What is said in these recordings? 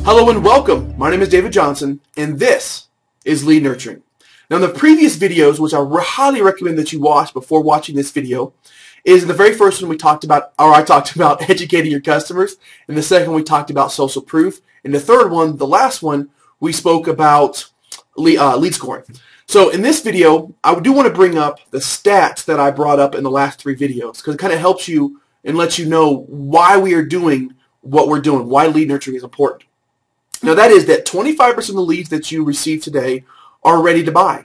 Hello and welcome. My name is David Johnson, and this is Lead Nurturing. Now, in the previous videos, which I highly recommend that you watch before watching this video, is in the very first one I talked about educating your customers. In the second one, we talked about social proof. In the third one, the last one, we spoke about lead scoring. So in this video, I do want to bring up the stats that I brought up in the last three videos, because it kind of helps you and lets you know why we are doing what we're doing, why lead nurturing is important. Now, that is that 25% of the leads that you receive today are ready to buy.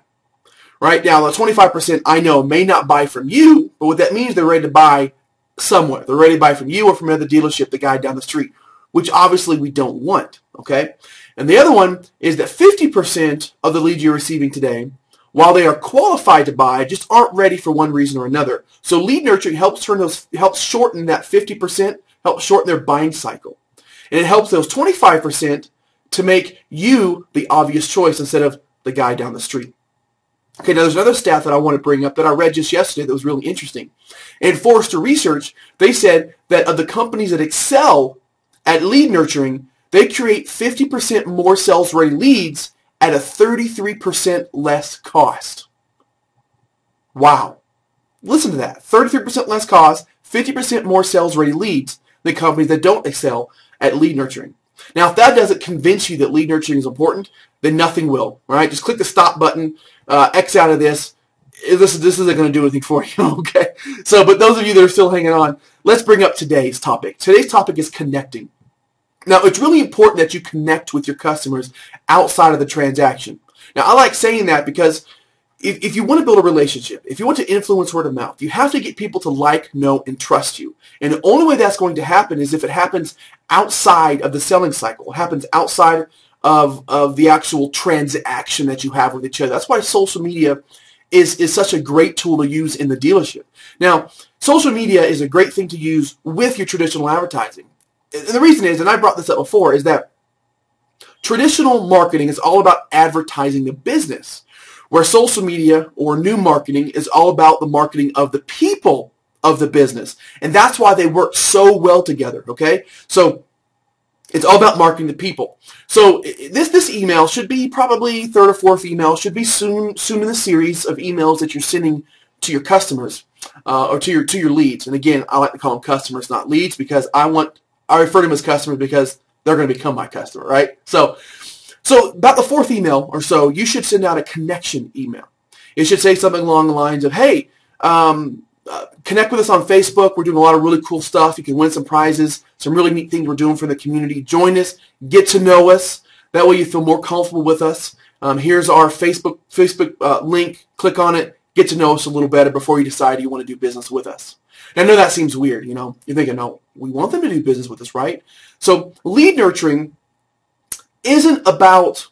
Right now, the 25% I know may not buy from you, but what that means, they're ready to buy somewhere. They're ready to buy from you or from another dealership, the guy down the street, which obviously we don't want. Okay? And the other one is that 50% of the leads you're receiving today, while they are qualified to buy, just aren't ready for one reason or another. So lead nurturing helps shorten that 50%, helps shorten their buying cycle. And it helps those 25% to make you the obvious choice instead of the guy down the street. Okay, now there's another stat that I want to bring up that I read just yesterday that was really interesting. In Forrester Research, they said that of the companies that excel at lead nurturing, they create 50% more sales-ready leads at a 33% less cost. Wow. Listen to that. 33% less cost, 50% more sales-ready leads than companies that don't excel at lead nurturing. Now, if that doesn't convince you that lead nurturing is important, then nothing will. All right? Just click the stop button, X out of this. This isn't going to do anything for you, okay? So, but those of you that are still hanging on, let's bring up today's topic. Today's topic is connecting. Now, it's really important that you connect with your customers outside of the transaction. Now, I like saying that because if you want to build a relationship, if you want to influence word of mouth, you have to get people to like, know, and trust you. And the only way that's going to happen is if it happens outside of the selling cycle. It happens outside of the actual transaction that you have with each other. That's why social media is such a great tool to use in the dealership. Now, social media is a great thing to use with your traditional advertising. And the reason is, and I brought this up before, is that traditional marketing is all about advertising the business, where social media or new marketing is all about the marketing of the people of the business. And that's why they work so well together, okay? So it's all about marketing the people. So this email should be probably third or fourth email, should be soon in the series of emails that you're sending to your customers or to your leads. And again, I like to call them customers, not leads, because I refer to them as customers because they're going to become my customer, right? So about the fourth email or so, you should send out a connection email. It should say something along the lines of, hey, connect with us on Facebook. We're doing a lot of really cool stuff. You can win some prizes, some really neat things we're doing for the community. Join us. Get to know us. That way you feel more comfortable with us. Here's our Facebook link. Click on it. Get to know us a little better before you decide you want to do business with us. And I know that seems weird. You know, you're thinking, no, we want them to do business with us, right? So lead nurturing isn't about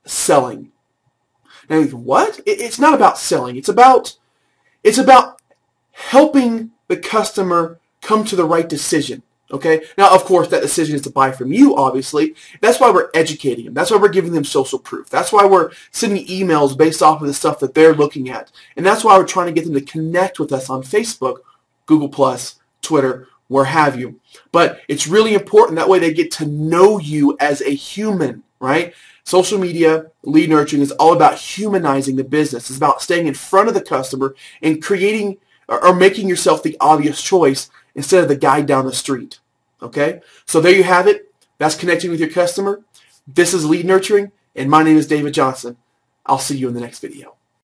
selling. Now, what? It's not about selling. It's about helping the customer come to the right decision. Okay? Now, of course, that decision is to buy from you, obviously. That's why we're educating them. That's why we're giving them social proof. That's why we're sending emails based off of the stuff that they're looking at. And that's why we're trying to get them to connect with us on Facebook, Google+, Twitter, where have you. But it's really important. That way they get to know you as a human, right? Social media, lead nurturing is all about humanizing the business. It's about staying in front of the customer and creating or making yourself the obvious choice instead of the guy down the street. Okay? So there you have it. That's connecting with your customer. This is lead nurturing, and my name is David Johnson. I'll see you in the next video.